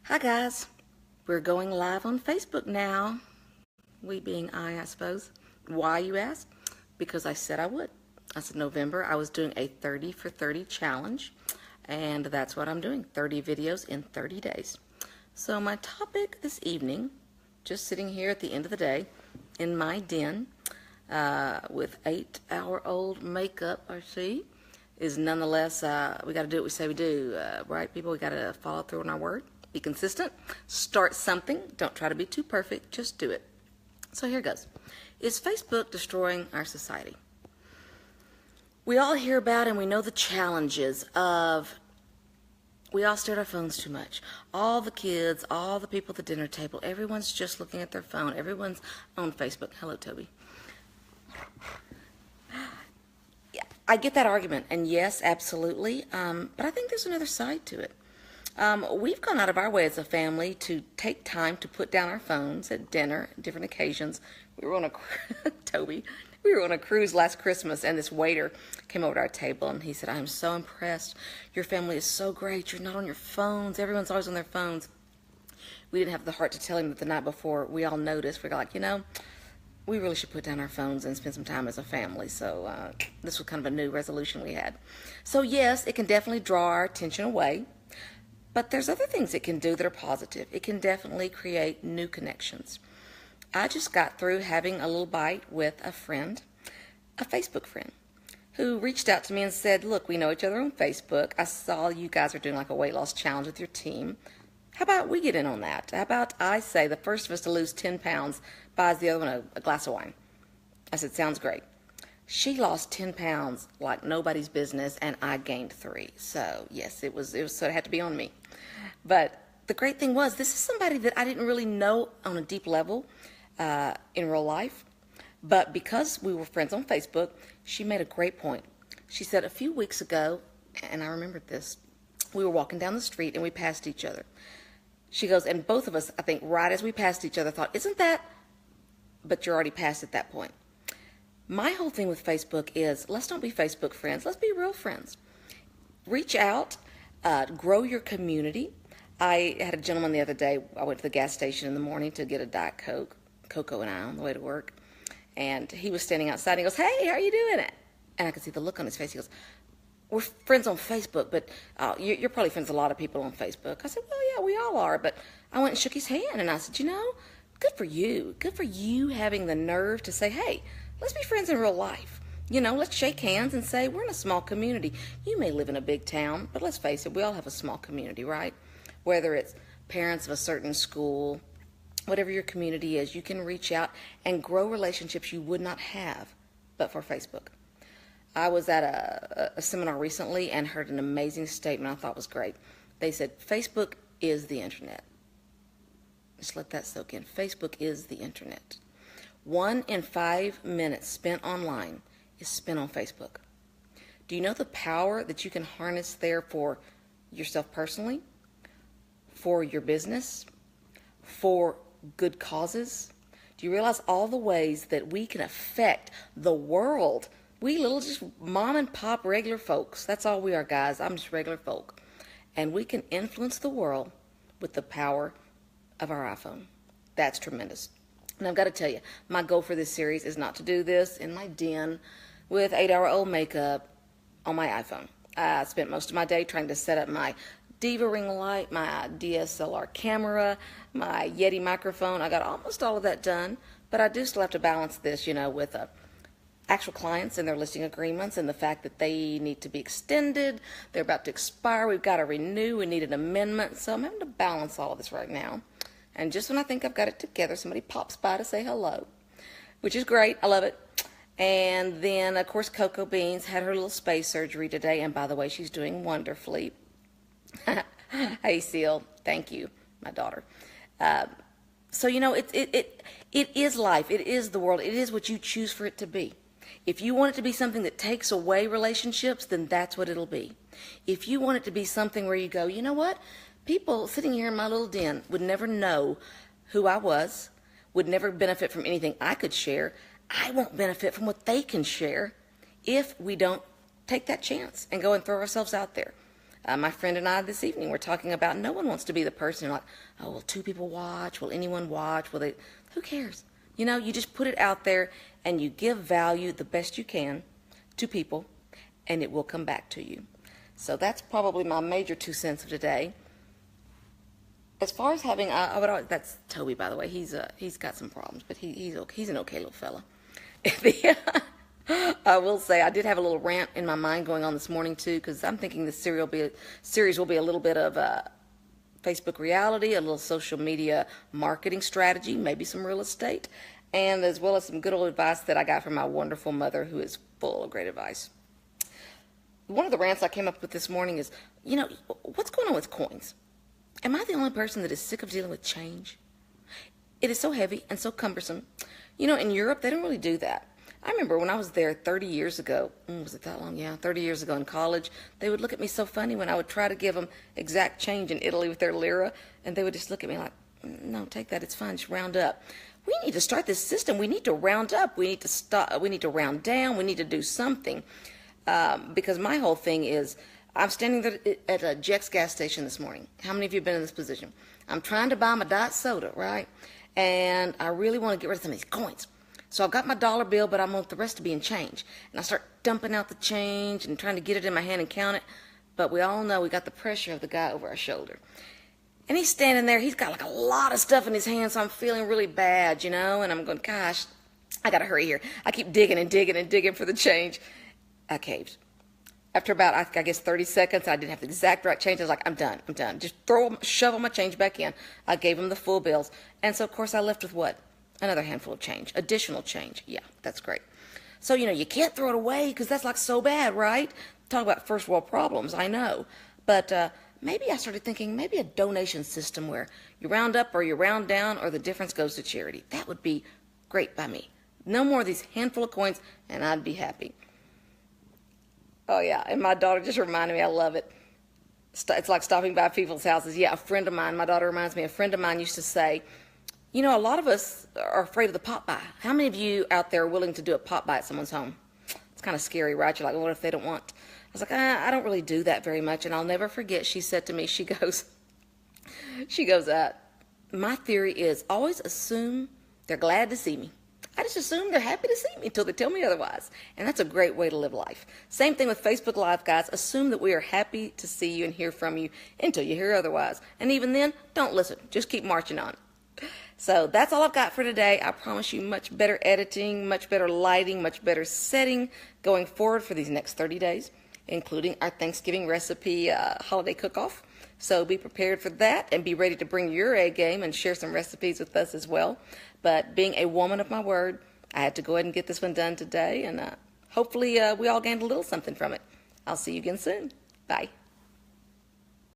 Hi guys, we're going live on Facebook now. We being I suppose. Why, you ask? Because I said I would. I said November I was doing a 30 for 30 challenge, and that's what I'm doing, 30 videos in 30 days. So my topic this evening, just sitting here at the end of the day in my den with 8-hour-old makeup, I see, is nonetheless, we got to do what we say we do, right, people? We got to follow through on our word. Be consistent, start something, don't try to be too perfect, just do it. So here goes. Is Facebook destroying our society? We all hear about and we know the challenges of, we all stare at our phones too much. All the kids, all the people at the dinner table, everyone's just looking at their phone. Everyone's on Facebook. Hello, Toby. Yeah, I get that argument, and yes, absolutely, but I think there's another side to it. We've gone out of our way as a family to take time to put down our phones at dinner, different occasions. We were on a Toby, we were on a cruise last Christmas, and this waiter came over to our table, and he said, "I'm so impressed. Your family is so great. You're not on your phones. Everyone's always on their phones." We didn't have the heart to tell him that the night before. We all noticed. We were like, we really should put down our phones and spend some time as a family. So this was kind of a new resolution we had. So yes, it can definitely draw our attention away. But there's other things it can do that are positive. It can definitely create new connections. I just got through having a little bite with a friend, a Facebook friend, who reached out to me and said, "Look, we know each other on Facebook. I saw you guys are doing like a weight loss challenge with your team. How about we get in on that? How about I say the first of us to lose 10 pounds buys the other one a glass of wine?" I said, "Sounds great." She lost 10 pounds like nobody's business, and I gained 3. So yes, it was so it had to be on me. But the great thing was, this is somebody that I didn't really know on a deep level in real life. But because we were friends on Facebook, she made a great point. She said a few weeks ago, and I remembered this, we were walking down the street and we passed each other. She goes, and both of us, I think, right as we passed each other, thought, "Isn't that?" But you're already past at that point. My whole thing with Facebook is, let's don't be Facebook friends. Let's be real friends. Reach out, grow your community. I had a gentleman the other day. I went to the gas station in the morning to get a Diet Coke, Coco and I, on the way to work. And he was standing outside. And he goes, "Hey, how are you doing?" And I could see the look on his face. He goes, "We're friends on Facebook, but you're probably friends with a lot of people on Facebook." I said, "Well, yeah, we all are." But I went and shook his hand. And I said, good for you. Good for you having the nerve to say, "Hey, let's be friends in real life. Let's shake hands and say we're in a small community. You may live in a big town, but let's face it, we all have a small community, right? Whether it's parents of a certain school, whatever your community is, you can reach out and grow relationships you would not have but for Facebook." I was at a seminar recently and heard an amazing statement I thought was great. They said, Facebook is the internet. Just let that soak in. Facebook is the internet. 1 in 5 minutes spent online is spent on Facebook. Do you know the power that you can harness there for yourself personally, for your business, for good causes? Do you realize all the ways that we can affect the world? We little just mom and pop regular folks. That's all we are, guys. I'm just regular folk. And we can influence the world with the power of our iPhone. That's tremendous. And I've got to tell you, my goal for this series is not to do this in my den with 8-hour-old makeup on my iPhone. I spent most of my day trying to set up my Diva ring light, my DSLR camera, my Yeti microphone. I got almost all of that done, but I do still have to balance this, with actual clients and their listing agreements and the fact that they need to be extended. They're about to expire. We've got to renew. We need an amendment. So I'm having to balance all of this right now. And just when I think I've got it together, somebody pops by to say hello, which is great. I love it. And then, of course, Coco Beans had her little space surgery today. And by the way, she's doing wonderfully. Hey, Seal. Thank you, my daughter. So, it is life. It is the world. It is what you choose for it to be. If you want it to be something that takes away relationships, then that's what it'll be. If you want it to be something where you go, you know what? People sitting here in my little den would never know who I was, would never benefit from anything I could share. I won't benefit from what they can share if we don't take that chance and go and throw ourselves out there. My friend and I this evening were talking about no one wants to be the person who like, oh, will two people watch? Will anyone watch? Will they? Who cares? You know, you just put it out there and you give value the best you can to people, and it will come back to you. So that's probably my major 2 cents of today. As far as having, that's Toby, by the way. He's got some problems, but he's okay. He's an okay little fella. I will say I did have a little rant in my mind going on this morning too, because I'm thinking this series will be a little bit of Facebook reality, a little social media marketing strategy, maybe some real estate, and as well as some good old advice that I got from my wonderful mother, who is full of great advice. One of the rants I came up with this morning is, you know, what's going on with coins? Am I the only person that is sick of dealing with change? It is so heavy and so cumbersome. You know, in Europe, they don't really do that. I remember when I was there 30 years ago, was it that long? Yeah, 30 years ago in college, they would look at me so funny when I would try to give them exact change in Italy with their lira, and they would just look at me like, no, take that, it's fine, just round up. We need to start this system. We need to round up. We need to stop. We need to round down. We need to do something. Because my whole thing is, I'm standing there at a Jack's gas station this morning. How many of you have been in this position? I'm trying to buy my diet soda, right? And I really want to get rid of some of these coins. So I've got my dollar bill, but I want the rest to be in change. And I start dumping out the change and trying to get it in my hand and count it. But we all know we got the pressure of the guy over our shoulder. And he's standing there. He's got like a lot of stuff in his hand, so I'm feeling really bad, you know. And I'm going, gosh, I got to hurry here. I keep digging and digging and digging for the change. I caved. After about, I guess, 30 seconds, I didn't have the exact right change. I was like, I'm done. Just shovel my change back in. I gave him the full bills. And so, of course, I left with what? Another handful of change, additional change. Yeah, that's great. So, you know, you can't throw it away because that's like so bad, right? Talk about first world problems, I know. But maybe I started thinking maybe a donation system where you round up or you round down or the difference goes to charity. That would be great by me. No more of these handful of coins and I'd be happy. Oh, yeah, and my daughter just reminded me, I love it. It's like stopping by people's houses. Yeah, a friend of mine, my daughter reminds me, a friend of mine used to say, you know, a lot of us are afraid of the pop-by. How many of you out there are willing to do a pop-by at someone's home? It's kind of scary, right? You're like, what if they don't want? I was like, I don't really do that very much. And I'll never forget, she said to me, she goes, my theory is always assume they're glad to see me. I just assume they're happy to see me until they tell me otherwise. And that's a great way to live life. Same thing with Facebook Live, guys. Assume that we are happy to see you and hear from you until you hear otherwise. And even then, don't listen. Just keep marching on. So that's all I've got for today. I promise you much better editing, much better lighting, much better setting going forward for these next 30 days, including our Thanksgiving recipe holiday cook-off. So be prepared for that and be ready to bring your A game and share some recipes with us as well. But being a woman of my word, I had to go ahead and get this one done today, and hopefully we all gained a little something from it. I'll see you again soon. Bye.